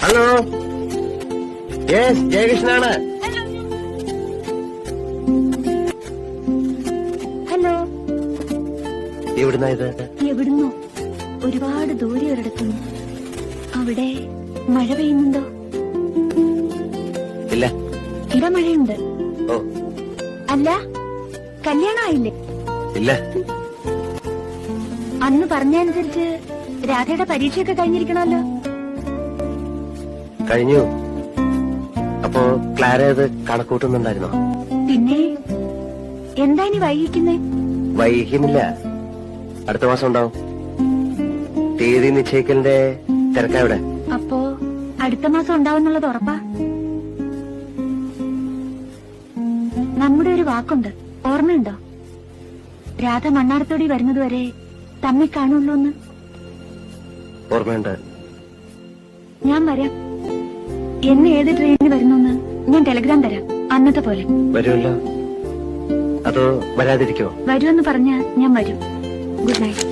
Hello, yes, ജയകൃഷ്ണനാണ്. Hello. എവിടുന്നാ ഇത്? എവിടുന്നോ, ഒരുപാട് ദൂരെ ഒരിടത്തുനിന്ന്. അവിടെ മഴ പെയ്യുന്നുണ്ടോ? ഇല്ല. ഇവിടെ മഴയുണ്ട്. ഓ, അല്ല, കല്യാണം ആയില്ലേ? ഇല്ല. അന്ന് പറഞ്ഞനുസരിച്ച് രാധയുടെ പരീക്ഷയൊക്കെ കഴിഞ്ഞിരിക്കണമല്ലോ. കഴിഞ്ഞു. അപ്പോ ക്ലാര അത് കണക്കൂട്ടുന്നുണ്ടായിരുന്നോ? പിന്നെ എന്താ ഇനി വൈകിക്കുന്നേ? വൈകിക്കുന്നില്ല, അടുത്ത മാസം ഉണ്ടാവും. തീയതി നിശ്ചയിക്കലിന്റെ തിരക്കാവിടെ? അപ്പോ അടുത്ത മാസം ഉണ്ടാവുന്നുള്ളത് ഉറപ്പാ? നമ്മുടെ ഒരു വാക്കുണ്ട്, ഓർമ്മയുണ്ടോ? രാധ മണ്ണാർത്തോടി വരുന്നതുവരെ തമ്മിൽ കാണുള്ളൂ എന്ന്. ഓർമ്മയുണ്ട്. ഞാൻ വരാം. എന്ന് ഏത് ട്രെയിനിന് വരുന്നെന്ന് ഞാൻ ടെലിഗ്രാം തരാം, അന്നത്തെ പോലെ. വരുമല്ലോ? അതോ വരാതിരിക്കോ? വരുമെന്ന് പറഞ്ഞാ ഞാൻ വരും. Good night.